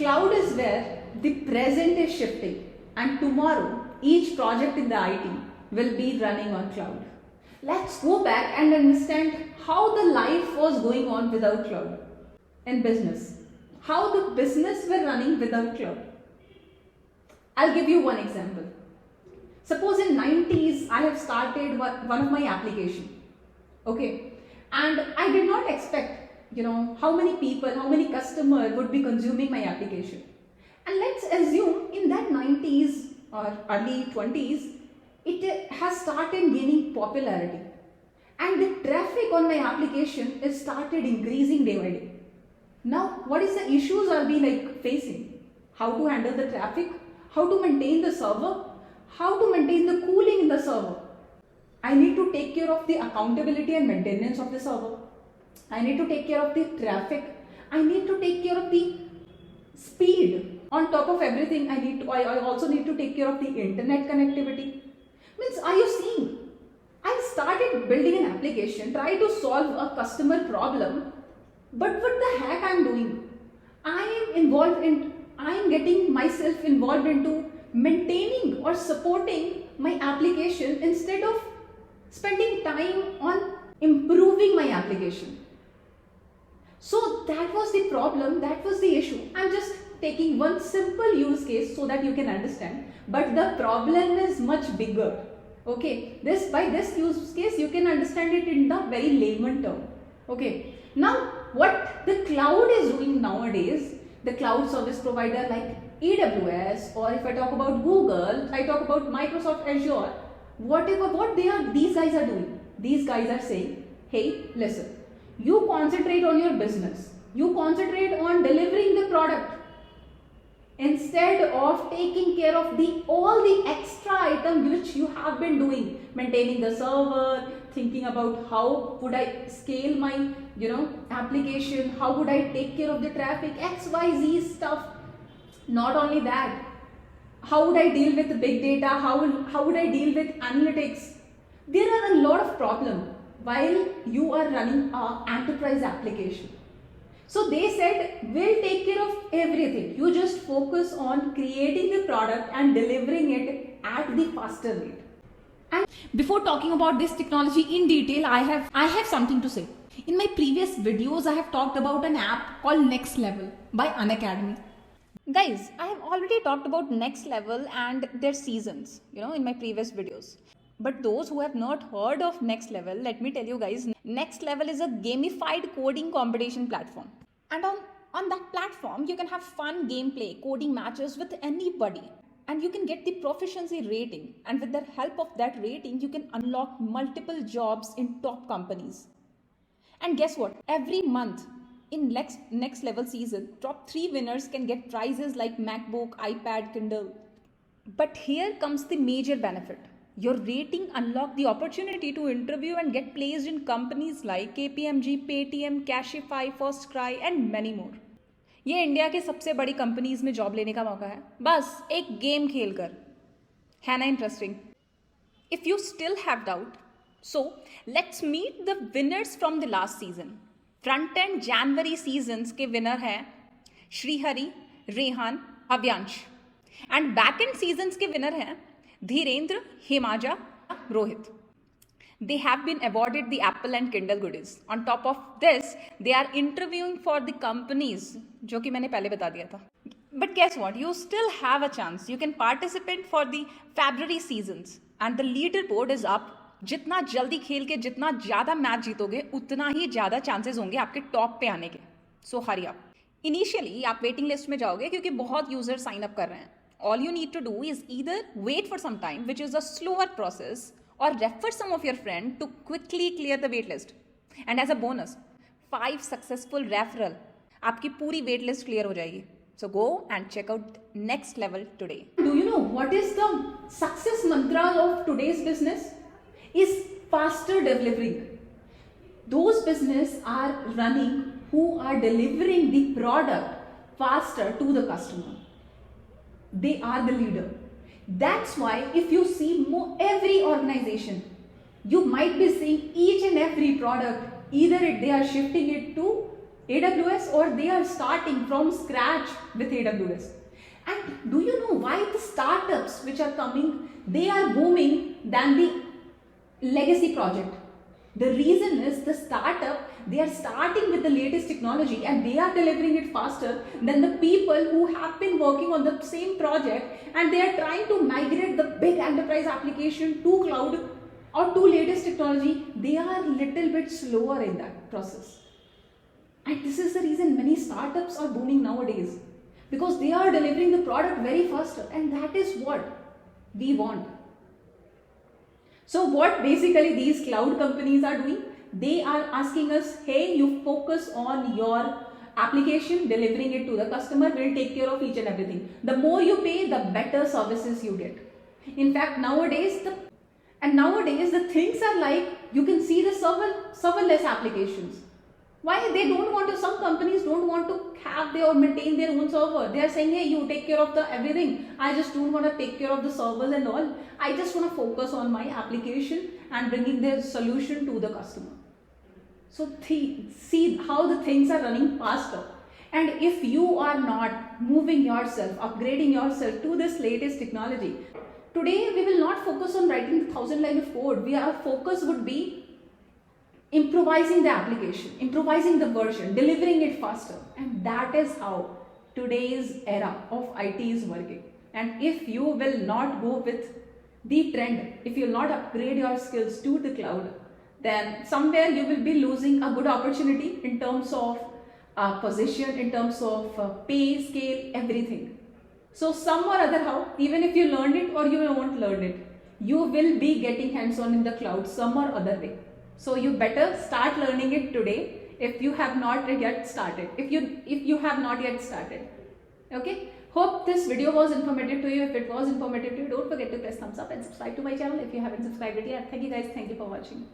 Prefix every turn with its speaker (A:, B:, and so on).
A: Cloud is where the present is shifting, and tomorrow each project in the IT will be running on cloud. Let's go back and understand how the life was going on without cloud in business. How the business were running without cloud. I'll give you one example. Suppose in 90s I have started one of my application. Okay. And I did not expect, how many people, how many customers would be consuming my application. And let's assume in that 90s or early 20s, it has started gaining popularity. And the traffic on my application is started increasing day by day. Now, what is the issues are we facing? How to handle the traffic? How to maintain the server? How to maintain the cooling in the server? I need to take care of the accountability and maintenance of the server. I need to take care of the traffic. I need to take care of the speed. On top of everything, I also need to take care of the internet connectivity. Means, are you seeing? I started building an application, try to solve a customer problem, but what the heck I'm doing? I am getting myself involved into maintaining or supporting my application instead of spending time on improving my application. So that was the problem, that was the issue. I'm just taking one simple use case so that you can understand, but the problem is much bigger. Okay, by this use case you can understand it in the very layman term. Okay, now what the cloud is doing nowadays, the cloud service provider like AWS, or if I talk about Google, I talk about Microsoft Azure, these guys are doing. These guys are saying, hey, listen, you concentrate on your business, you concentrate on delivering the product, instead of taking care of all the extra items which you have been doing, maintaining the server, thinking about how would I scale my application, how would I take care of the traffic, XYZ stuff. Not only that, how would I deal with the big data, how would I deal with analytics. There are a lot of problems while you are running an enterprise application. So they said, we'll take care of everything. You just focus on creating the product and delivering it at the faster rate. And before talking about this technology in detail, I have something to say. In my previous videos, I have talked about an app called Next Level by Unacademy. Guys, I have already talked about Next Level and their seasons, in my previous videos. But those who have not heard of Next Level, let me tell you guys, Next Level is a gamified coding competition platform. And on that platform, you can have fun gameplay, coding matches with anybody. And you can get the proficiency rating. And with the help of that rating, you can unlock multiple jobs in top companies. And guess what? Every month in next Level season, top 3 winners can get prizes like MacBook, iPad, Kindle. But here comes the major benefit. Your rating unlock the opportunity to interview and get placed in companies like KPMG, Paytm, Cashify, FirstCry and many more. ये India के सबसे बड़ी companies में job लेने का मौका है, बस एक गेम खेलकर. है ना interesting? If you still have doubt, so let's meet the winners from the last season. Front end January seasons के विनर हैं Shrihari, Rehan, Avyansh. And back end seasons के विनर हैं Dhirendra, हिमाजा, Rohit. They have been awarded the Apple and Kindle goodies. On top of this, they are interviewing for the companies, जो कि मैंने पहले बता दिया था. But guess what? You still have a chance. You can participate for the February seasons. And the leaderboard is up. जितना जल्दी खेल के जितना ज़्यादा मैच जीतोगे, उतना ही ज़्यादा चांसेस होंगे आपके टॉप पे आने के. So hurry up. Initially, आप वेटिंग लिस्ट में जाओगे क्योंकि बहुत यूजर साइन अप कर रहे हैं. All you need to do is either wait for some time, which is a slower process, or refer some of your friends to quickly clear the wait list. And as a bonus, 5 successful referral, आपकी पूरी wait list clear हो जाएगी. So go and check out Next Level today. Do you know what is the success mantra of today's business? Is faster delivering. Those businesses are running who are delivering the product faster to the customer. They are the leader. That's why if you see every organization, you might be seeing each and every product, either they are shifting it to AWS, or they are starting from scratch with AWS. And do you know why the startups which are coming, they are booming than the legacy project? The reason is the startup, they are starting with the latest technology and they are delivering it faster than the people who have been working on the same project and they are trying to migrate the big enterprise application to cloud or to latest technology. They are little bit slower in that process. And this is the reason many startups are booming nowadays, because they are delivering the product very faster, and that is what we want. So what basically these cloud companies are doing, they are asking us, hey, you focus on your application, delivering it to the customer, will take care of each and everything. The more you pay, the better services you get. In fact, nowadays the things are like, you can see the serverless applications. Why they don't want to, some companies don't want to have or maintain their own server. They are saying, hey, you take care of the everything. I just don't want to take care of the servers and all. I just want to focus on my application and bringing their solution to the customer. So see how the things are running faster. And if you are not moving yourself, upgrading yourself to this latest technology, today we will not focus on writing 1,000 lines of code. Our focus would be improvising the application, improvising the version, delivering it faster. And that is how today's era of IT is working. And if you will not go with the trend, if you will not upgrade your skills to the cloud, then somewhere you will be losing a good opportunity in terms of position, in terms of pay, scale, everything. So some or other how, even if you learn it or you won't learn it, you will be getting hands-on in the cloud some or other way. So you better start learning it today if you have not yet started. If you have not yet started. Okay. Hope this video was informative to you. If it was informative to you, don't forget to press thumbs up and subscribe to my channel if you haven't subscribed it yet. Thank you guys. Thank you for watching.